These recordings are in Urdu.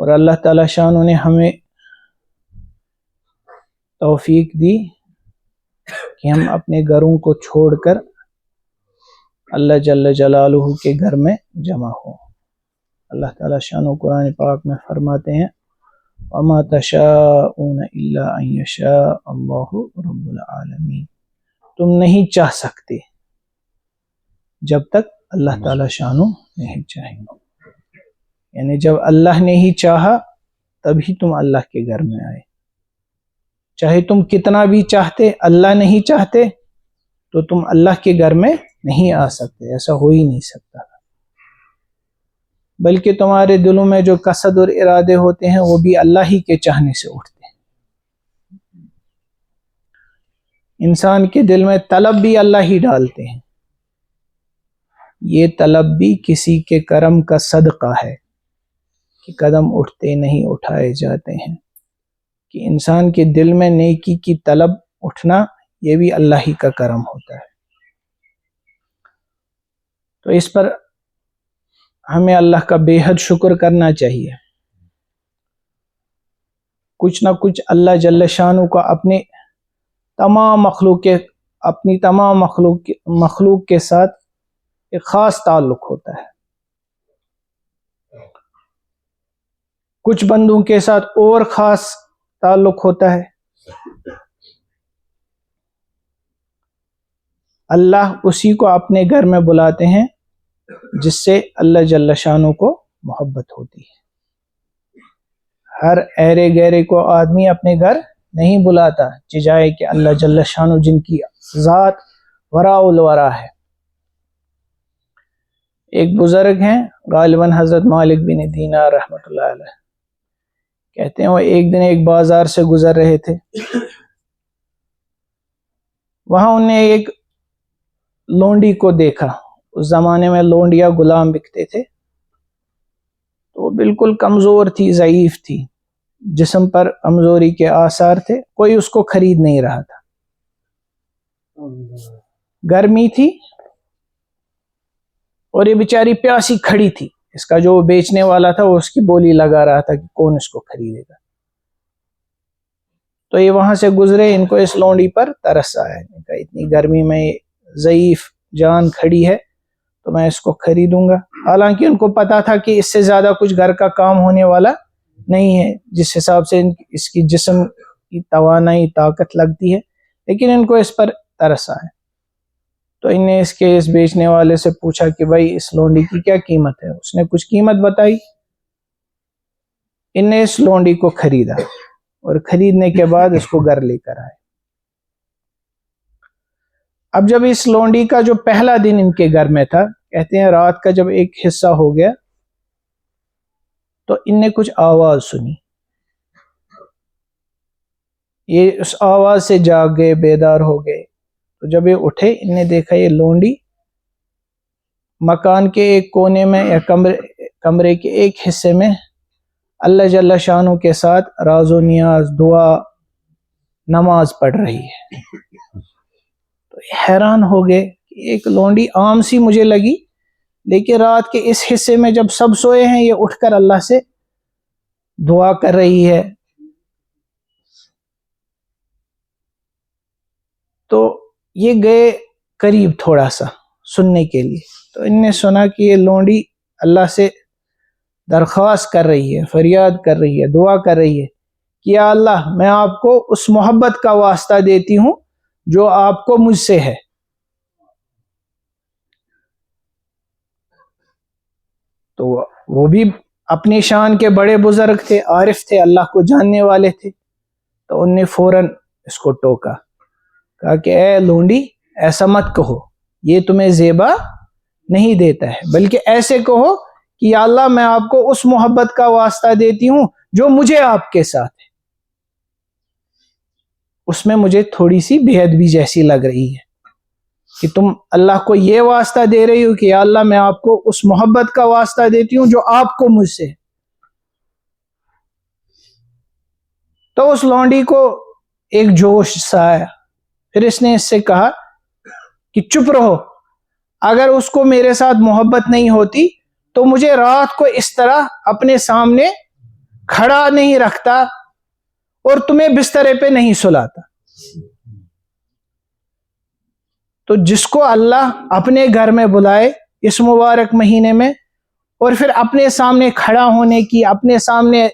اور اللہ تعالیٰ شان نے ہمیں توفیق دی کہ ہم اپنے گھروں کو چھوڑ کر اللہ جل جلالہ کے گھر میں جمع ہوں۔ اللہ تعالیٰ شان و قرآن پاک میں فرماتے ہیں وَمَا تَشَاءُونَ إِلَّا أَن يَشَاءَ اللَّهُ رَبُّ الْعَالَمِينَ، تم نہیں چاہ سکتے جب تک اللہ تعالیٰ شانو نہیں چاہیں گے، یعنی جب اللہ نے ہی چاہا تبھی تم اللہ کے گھر میں آئے۔ چاہے تم کتنا بھی چاہتے، اللہ نہیں چاہتے تو تم اللہ کے گھر میں نہیں آ سکتے، ایسا ہو ہی نہیں سکتا، بلکہ تمہارے دلوں میں جو قصد اور ارادے ہوتے ہیں وہ بھی اللہ ہی کے چاہنے سے اٹھتے ہیں۔ انسان کے دل میں طلب بھی اللہ ہی ڈالتے ہیں، یہ طلب بھی کسی کے کرم کا صدقہ ہے کہ قدم اٹھتے نہیں اٹھائے جاتے ہیں، کہ انسان کے دل میں نیکی کی طلب اٹھنا یہ بھی اللہ ہی کا کرم ہوتا ہے۔ تو اس پر ہمیں اللہ کا بے حد شکر کرنا چاہیے۔ کچھ نہ کچھ اللہ جل شانہ کو اپنی تمام مخلوق کے ساتھ ایک خاص تعلق ہوتا ہے، کچھ بندوں کے ساتھ اور خاص تعلق ہوتا ہے۔ اللہ اسی کو اپنے گھر میں بلاتے ہیں جس سے اللہ جل شانہ کو محبت ہوتی ہے۔ ہر ایرے گہرے کو آدمی اپنے گھر نہیں بلاتا، چجائے کہ اللہ جل شانہ جن کی ذات وراء الورا ہے۔ ایک بزرگ ہیں غالباً حضرت مالک بن دینار رحمۃ اللہ علیہ، کہتے ہیں وہ ایک دن ایک بازار سے گزر رہے تھے، وہاں انہوں نے ایک لونڈی کو دیکھا۔ اس زمانے میں لونڈیاں غلام بکتے تھے، تو وہ بالکل کمزور تھی، ضعیف تھی، جسم پر کمزوری کے آثار تھے، کوئی اس کو خرید نہیں رہا تھا۔ گرمی تھی اور یہ بیچاری پیاسی کھڑی تھی، اس کا جو بیچنے والا تھا وہ اس کی بولی لگا رہا تھا کہ کون اس کو خریدے گا۔ تو یہ وہاں سے گزرے، ان کو اس لونڈی پر ترس آیا، اتنی گرمی میں ضعیف جان کھڑی ہے تو میں اس کو خریدوں گا، حالانکہ ان کو پتا تھا کہ اس سے زیادہ کچھ گھر کا کام ہونے والا نہیں ہے، جس حساب سے اس کی جسم کی توانائی طاقت لگتی ہے، لیکن ان کو اس پر ترس آیا۔ تو ان نے اس بیچنے والے سے پوچھا کہ بھائی اس لونڈی کی کیا قیمت ہے؟ اس نے کچھ قیمت بتائی، ان نے اس لونڈی کو خریدا اور خریدنے کے بعد اس کو گھر لے کر آئے۔ اب جب اس لونڈی کا جو پہلا دن ان کے گھر میں تھا، کہتے ہیں رات کا جب ایک حصہ ہو گیا تو ان نے کچھ آواز سنی، یہ اس آواز سے جاگ گئے، بیدار ہو گئے۔ تو جب یہ اٹھے، ان نے دیکھا یہ لونڈی مکان کے ایک کونے میں یا کمرے کے ایک حصے میں اللہ جل شانہ کے ساتھ راز و نیاز، دعا، نماز پڑھ رہی ہے۔ تو حیران ہو گئے کہ ایک لونڈی عام سی مجھے لگی، لیکن رات کے اس حصے میں جب سب سوئے ہیں یہ اٹھ کر اللہ سے دعا کر رہی ہے۔ تو یہ گئے قریب تھوڑا سا سننے کے لیے، تو ان نے سنا کہ یہ لونڈی اللہ سے درخواست کر رہی ہے، فریاد کر رہی ہے، دعا کر رہی ہے کہ یا اللہ میں آپ کو اس محبت کا واسطہ دیتی ہوں جو آپ کو مجھ سے ہے۔ تو وہ بھی اپنی شان کے بڑے بزرگ تھے، عارف تھے، اللہ کو جاننے والے تھے، تو ان نے فوراً اس کو ٹوکا، کہا کہ اے لونڈی ایسا مت کہو، یہ تمہیں زیبا نہیں دیتا ہے، بلکہ ایسے کہو کہ یا اللہ میں آپ کو اس محبت کا واسطہ دیتی ہوں جو مجھے آپ کے ساتھ ہے، اس میں مجھے تھوڑی سی بے ادبی جیسی لگ رہی ہے کہ تم اللہ کو یہ واسطہ دے رہی ہو کہ یا اللہ میں آپ کو اس محبت کا واسطہ دیتی ہوں جو آپ کو مجھ سے ہے۔ تو اس لونڈی کو ایک جوش سا آیا، پھر اس نے اس سے کہا کہ چپ رہو، اگر اس کو میرے ساتھ محبت نہیں ہوتی تو مجھے رات کو اس طرح اپنے سامنے کھڑا نہیں رکھتا اور تمہیں بسترے پہ نہیں سلاتا. تو جس کو اللہ اپنے گھر میں بلائے اس مبارک مہینے میں اور پھر اپنے سامنے کھڑا ہونے کی، اپنے سامنے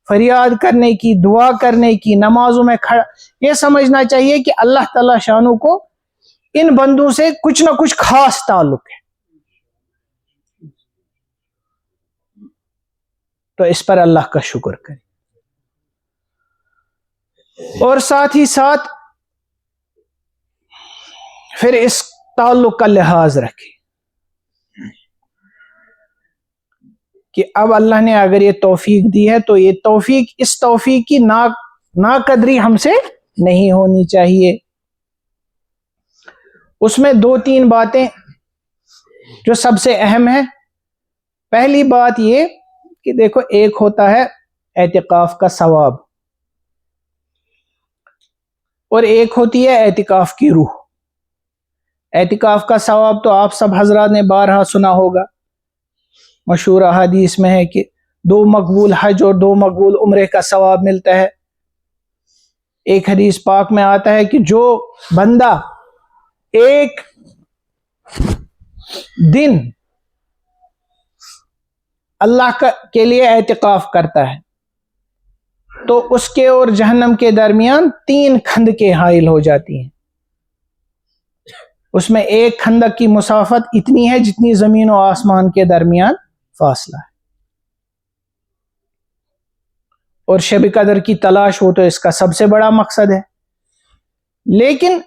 فریاد کرنے کی، دعا کرنے کی، نمازوں میں کھڑا، یہ سمجھنا چاہیے کہ اللہ تعالی شانو کو ان بندوں سے کچھ نہ کچھ خاص تعلق ہے. تو اس پر اللہ کا شکر کریں اور ساتھ ہی ساتھ پھر اس تعلق کا لحاظ رکھیں کہ اب اللہ نے اگر یہ توفیق دی ہے تو یہ توفیق، اس توفیق کی ناقدری ہم سے نہیں ہونی چاہیے. اس میں 2-3 باتیں جو سب سے اہم ہے. پہلی بات یہ کہ دیکھو، ایک ہوتا ہے اعتکاف کا ثواب اور ایک ہوتی ہے اعتکاف کی روح. اعتکاف کا ثواب تو آپ سب حضرات نے بارہا سنا ہوگا. مشہور احادیث میں ہے کہ 2 مقبول حج اور 2 مقبول عمرے کا ثواب ملتا ہے. ایک حدیث پاک میں آتا ہے کہ جو بندہ ایک دن اللہ کے لیے اعتکاف کرتا ہے تو اس کے اور جہنم کے درمیان 3 کھندقیں حائل ہو جاتی ہیں. اس میں ایک کھندق کی مسافت اتنی ہے جتنی زمین و آسمان کے درمیان فاصلہ ہے. اور شب قدر کی تلاش ہو تو اس کا سب سے بڑا مقصد ہے. لیکن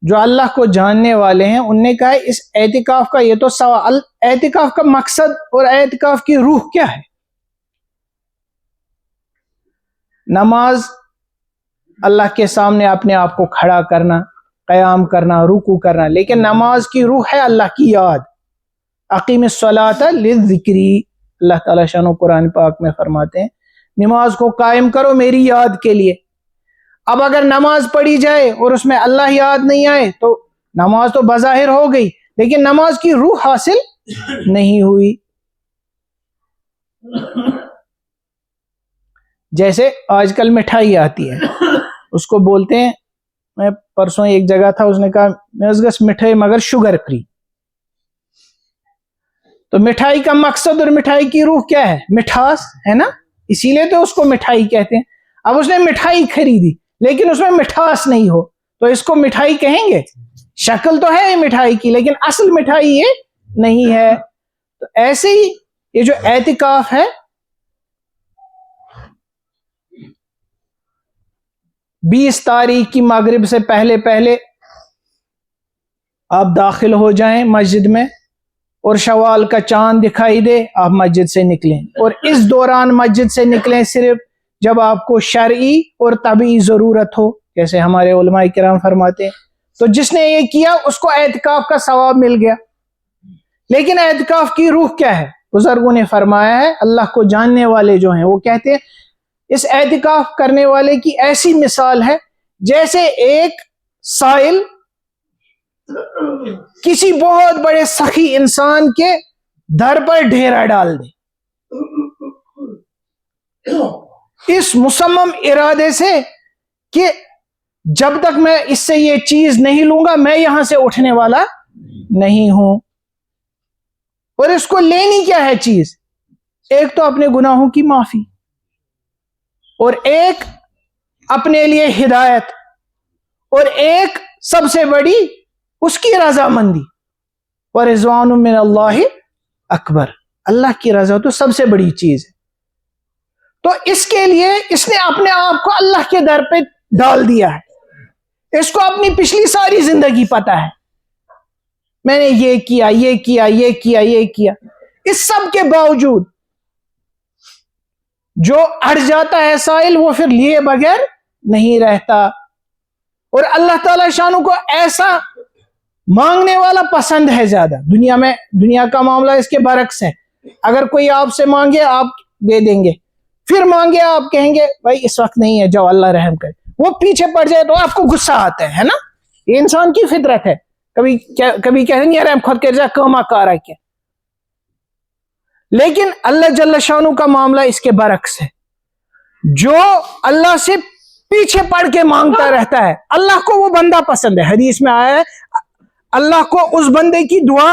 جو اللہ کو جاننے والے ہیں ان نے کہا اس اعتکاف کا یہ تو سوال، اعتکاف کا مقصد اور اعتکاف کی روح کیا ہے؟ نماز، اللہ کے سامنے اپنے آپ کو کھڑا کرنا، قیام کرنا، رکوع کرنا، لیکن نماز کی روح ہے اللہ کی یاد. اقیم الصلاۃ للذکری، اللہ تعالیٰ شان قرآن پاک میں فرماتے ہیں نماز کو قائم کرو میری یاد کے لیے. اب اگر نماز پڑھی جائے اور اس میں اللہ یاد نہیں آئے تو نماز تو بظاہر ہو گئی لیکن نماز کی روح حاصل نہیں ہوئی. جیسے آج کل مٹھائی آتی ہے، اس کو بولتے ہیں، میں پرسوں ایک جگہ تھا، اس نے کہا میزگس مٹھائی مگر شوگر فری. تو مٹھائی کا مقصد اور مٹھائی کی روح کیا ہے؟ مٹھاس ہے نا، اسی لیے تو اس کو مٹھائی کہتے ہیں. اب اس نے مٹھائی خریدی لیکن اس میں مٹھاس نہیں ہو تو اس کو مٹھائی کہیں گے؟ شکل تو ہے مٹھائی کی لیکن اصل مٹھائی یہ نہیں ہے. تو ایسے ہی یہ جو اعتکاف ہے 20 تاریخ کی مغرب سے پہلے آپ داخل ہو جائیں مسجد میں اور شوال کا چاند دکھائی دے آپ مسجد سے نکلیں، اور اس دوران مسجد سے نکلیں صرف جب آپ کو شرعی اور طبعی ضرورت ہو، جیسے ہمارے علماء کرام فرماتے ہیں. تو جس نے یہ کیا اس کو اعتکاف کا ثواب مل گیا. لیکن اعتکاف کی روح کیا ہے؟ بزرگوں نے فرمایا ہے، اللہ کو جاننے والے جو ہیں وہ کہتے ہیں اس اعتکاف کرنے والے کی ایسی مثال ہے جیسے ایک سائل کسی بہت بڑے سخی انسان کے در پر ڈھیرا ڈال دے، اس مصمم ارادے سے کہ جب تک میں اس سے یہ چیز نہیں لوں گا میں یہاں سے اٹھنے والا نہیں ہوں. اور اس کو لینی کیا ہے چیز؟ ایک تو اپنے گناہوں کی معافی اور ایک اپنے لیے ہدایت اور ایک سب سے بڑی اس کی رضامندی. وَرِضْوَانٌ مِّنَ اللَّهِ اکبر، اللہ کی رضا تو سب سے بڑی چیز ہے. تو اس کے لیے اس نے اپنے آپ کو اللہ کے در پہ ڈال دیا ہے. اس کو اپنی پچھلی ساری زندگی پتا ہے، میں نے یہ کیا یہ کیا یہ کیا یہ کیا. اس سب کے باوجود جو اڑ جاتا ہے سائل وہ پھر لیے بغیر نہیں رہتا. اور اللہ تعالی شانو کو ایسا مانگنے والا پسند ہے زیادہ. دنیا کا معاملہ اس کے برعکس ہے. اگر کوئی آپ سے مانگے آپ دے دیں گے، پھر مانگے آپ کہیں گے بھائی اس وقت نہیں ہے جاؤ اللہ رحم کرے. وہ پیچھے پڑ جائے تو آپ کو غصہ آتا ہے نا، یہ انسان کی فطرت ہے. کبھی کہیں گے یار خود کر جا کما کارا کیا. لیکن اللہ جل شانہ کا معاملہ اس کے برعکس ہے. جو اللہ سے پیچھے پڑ کے مانگتا رہتا ہے اللہ کو وہ بندہ پسند ہے. حدیث میں آیا ہے اللہ کو اس بندے کی دعا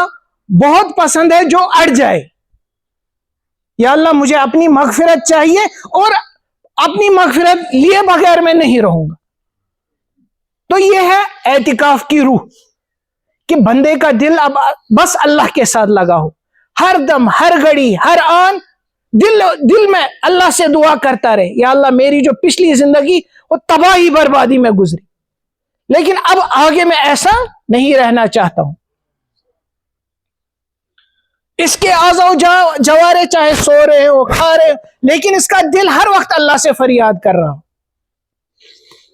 بہت پسند ہے جو اڑ جائے. یا اللہ مجھے اپنی مغفرت چاہیے اور اپنی مغفرت لیے بغیر میں نہیں رہوں گا. تو یہ ہے اعتکاف کی روح کہ بندے کا دل اب بس اللہ کے ساتھ لگا ہو. ہر دم ہر گھڑی ہر آن دل میں اللہ سے دعا کرتا رہے یا اللہ میری جو پچھلی زندگی وہ تباہی بربادی میں گزری لیکن اب آگے میں ایسا نہیں رہنا چاہتا ہوں. اس کے اعضاء و جوارے چاہے سو رہے ہو کھا رہے ہو لیکن اس کا دل ہر وقت اللہ سے فریاد کر رہا ہو.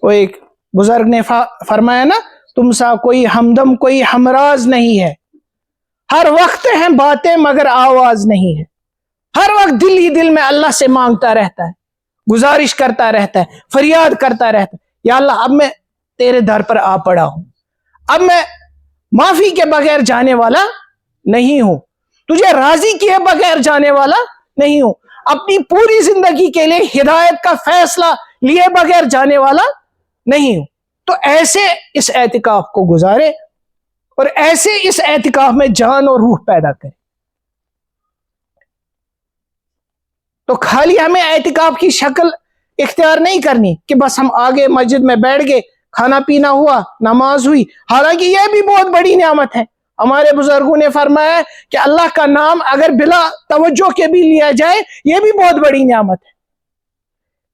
وہ ایک بزرگ نے فرمایا نا تم سا کوئی ہمدم کوئی ہمراز نہیں ہے. ہر وقت ہیں باتیں مگر آواز نہیں ہے. ہر وقت دل ہی دل میں اللہ سے مانگتا رہتا ہے گزارش کرتا رہتا ہے فریاد کرتا رہتا ہے یا اللہ اب میں تیرے در پر آ پڑا ہوں. اب میں معافی کے بغیر جانے والا نہیں ہوں. تجھے راضی کیے بغیر جانے والا نہیں ہوں. اپنی پوری زندگی کے لیے ہدایت کا فیصلہ لیے بغیر جانے والا نہیں ہوں. تو ایسے اس اعتکاف کو گزارے اور ایسے اس اعتکاف میں جان اور روح پیدا کرے. تو خالی ہمیں اعتکاف کی شکل اختیار نہیں کرنی کہ بس ہم آگے مسجد میں بیٹھ گئے کھانا پینا ہوا نماز ہوئی. حالانکہ یہ بھی بہت بڑی نعمت ہے. ہمارے بزرگوں نے فرمایا کہ اللہ کا نام اگر بلا توجہ کے بھی لیا جائے یہ بھی بہت بڑی نعمت ہے.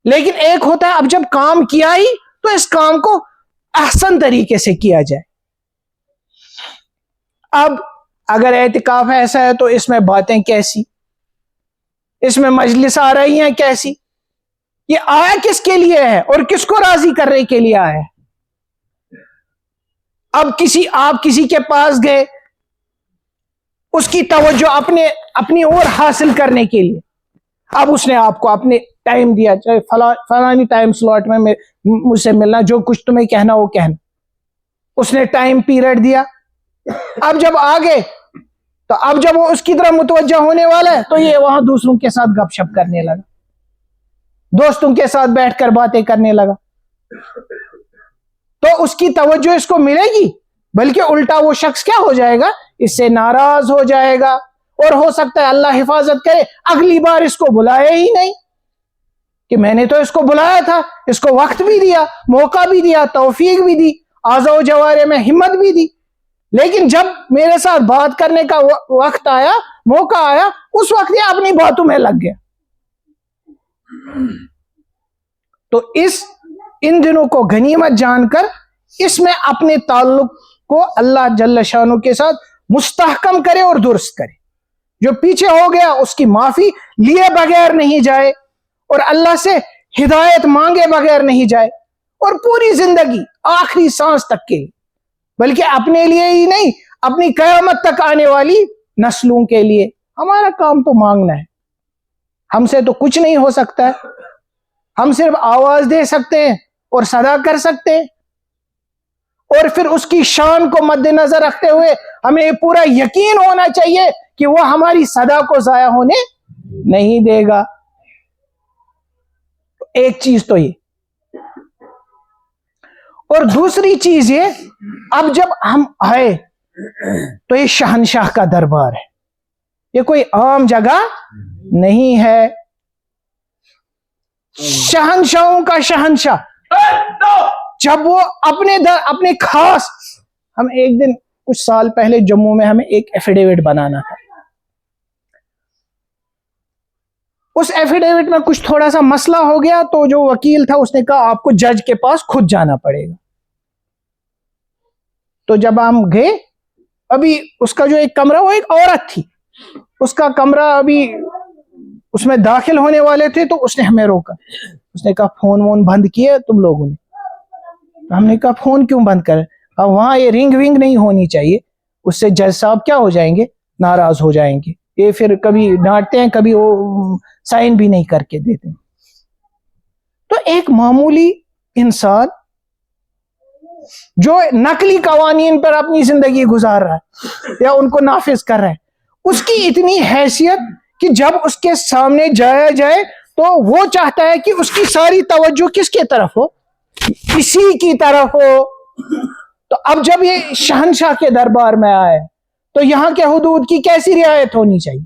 لیکن ایک ہوتا ہے اب جب کام کیا ہی تو اس کام کو احسن طریقے سے کیا جائے. اب اگر اعتکاف ایسا ہے تو اس میں باتیں کیسی اس میں مجلس آ رہی ہیں کیسی یہ آیا کس کے لیے ہے اور کس کو راضی کرنے کے لیے آیا ہے. اب آپ کسی کے پاس گئے اس کی توجہ اپنی اور حاصل کرنے کے لیے اب اس نے آپ کو اپنے ٹائم دیا چاہے فلانی ٹائم سلاٹ میں مجھ سے ملنا جو کچھ تمہیں کہنا وہ کہنا. اس نے ٹائم پیریڈ دیا. اب جب آگے تو اب جب وہ اس کی طرف متوجہ ہونے والا ہے تو یہ وہاں دوسروں کے ساتھ گپ شپ کرنے لگا دوستوں کے ساتھ بیٹھ کر باتیں کرنے لگا. تو اس کی توجہ اس کو ملے گی بلکہ الٹا وہ شخص کیا ہو جائے گا اس سے ناراض ہو جائے گا اور ہو سکتا ہے اللہ حفاظت کرے اگلی بار اس کو بلائے ہی نہیں کہ میں نے تو اس کو بلایا تھا اس کو وقت بھی دیا موقع بھی دیا توفیق بھی دی اعضاء و جوارے میں ہمت بھی دی لیکن جب میرے ساتھ بات کرنے کا وقت آیا موقع آیا اس وقت یہ اپنی باتوں میں لگ گیا. تو ان دنوں کو غنیمت جان کر اس میں اپنے تعلق کو اللہ جل شانہ کے ساتھ مستحکم کرے اور درست کرے. جو پیچھے ہو گیا اس کی معافی لیے بغیر نہیں جائے اور اللہ سے ہدایت مانگے بغیر نہیں جائے اور پوری زندگی آخری سانس تک کے بلکہ اپنے لیے ہی نہیں اپنی قیامت تک آنے والی نسلوں کے لیے. ہمارا کام تو مانگنا ہے. ہم سے تو کچھ نہیں ہو سکتا ہے. ہم صرف آواز دے سکتے ہیں اور صدا کر سکتے ہیں اور پھر اس کی شان کو مد نظر رکھتے ہوئے ہمیں پورا یقین ہونا چاہیے کہ وہ ہماری صدا کو ضائع ہونے نہیں دے گا. ایک چیز تو یہ اور دوسری چیز یہ اب جب ہم آئے تو یہ شہنشاہ کا دربار ہے. یہ کوئی عام جگہ نہیں ہے. شہنشاہوں کا شہنشاہ جب وہ اپنے خاص ہم ایک دن کچھ سال پہلے جموں میں ہمیں ایک ایفیڈیوٹ بنانا تھا. اس ایفیڈیوٹ میں کچھ تھوڑا سا مسئلہ ہو گیا تو جو وکیل تھا اس نے کہا آپ کو جج کے پاس خود جانا پڑے گا. تو جب ہم گئے ابھی اس کا جو ایک کمرہ وہ ایک عورت تھی اس کا کمرہ ابھی اس میں داخل ہونے والے تھے تو اس نے ہمیں روکا. اس نے کہا فون وون بند کیے تم لوگوں نے. ہم نے کہا فون کیوں بند کرے. وہاں یہ رنگ ونگ نہیں ہونی چاہیے اس سے جج صاحب کیا ہو جائیں گے ناراض ہو جائیں گے. یہ پھر کبھی ڈانٹتے ہیں کبھی وہ سائن بھی نہیں کر کے دیتے ہیں. تو ایک معمولی انسان جو نقلی قوانین پر اپنی زندگی گزار رہا ہے یا ان کو نافذ کر رہا ہے اس کی اتنی حیثیت کہ جب اس کے سامنے جایا جائے تو وہ چاہتا ہے کہ اس کی ساری توجہ کس کی طرف ہو؟ اسی کی طرف ہو. تو اب جب یہ شہنشاہ کے دربار میں آئے تو یہاں کے حدود کی کیسی رعایت ہونی چاہیے؟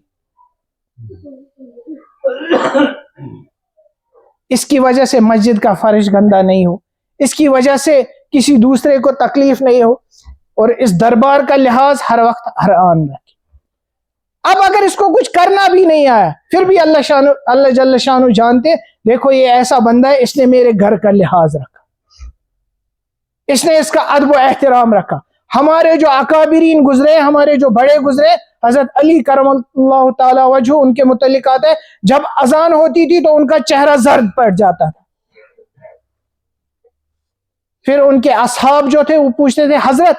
اس کی وجہ سے مسجد کا فرش گندا نہیں ہو، اس کی وجہ سے کسی دوسرے کو تکلیف نہیں ہو، اور اس دربار کا لحاظ ہر وقت ہر آن رکھے. اب اگر اس کو کچھ کرنا بھی نہیں آیا پھر بھی اللہ جل شانہ جانتے، دیکھو یہ ایسا بندہ ہے، اس نے میرے گھر کا لحاظ رکھا، اس نے اس کا ادب و احترام رکھا. ہمارے جو اکابرین گزرے، ہمارے جو بڑے گزرے، حضرت علی کرم اللہ تعالی وجہ، ان کے متعلق آتا ہے جب اذان ہوتی تھی تو ان کا چہرہ زرد پڑ جاتا تھا. پھر ان کے اصحاب جو تھے وہ پوچھتے تھے حضرت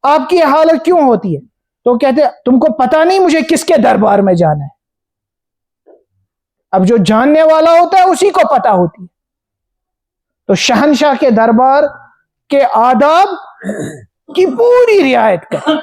آپ کی حالت کیوں ہوتی ہے؟ تو کہتے تم کو پتا نہیں مجھے کس کے دربار میں جانا ہے. اب جو جاننے والا ہوتا ہے اسی کو پتا ہوتی ہے. تو شہنشاہ کے دربار کے آداب کی پوری رعایت کریں.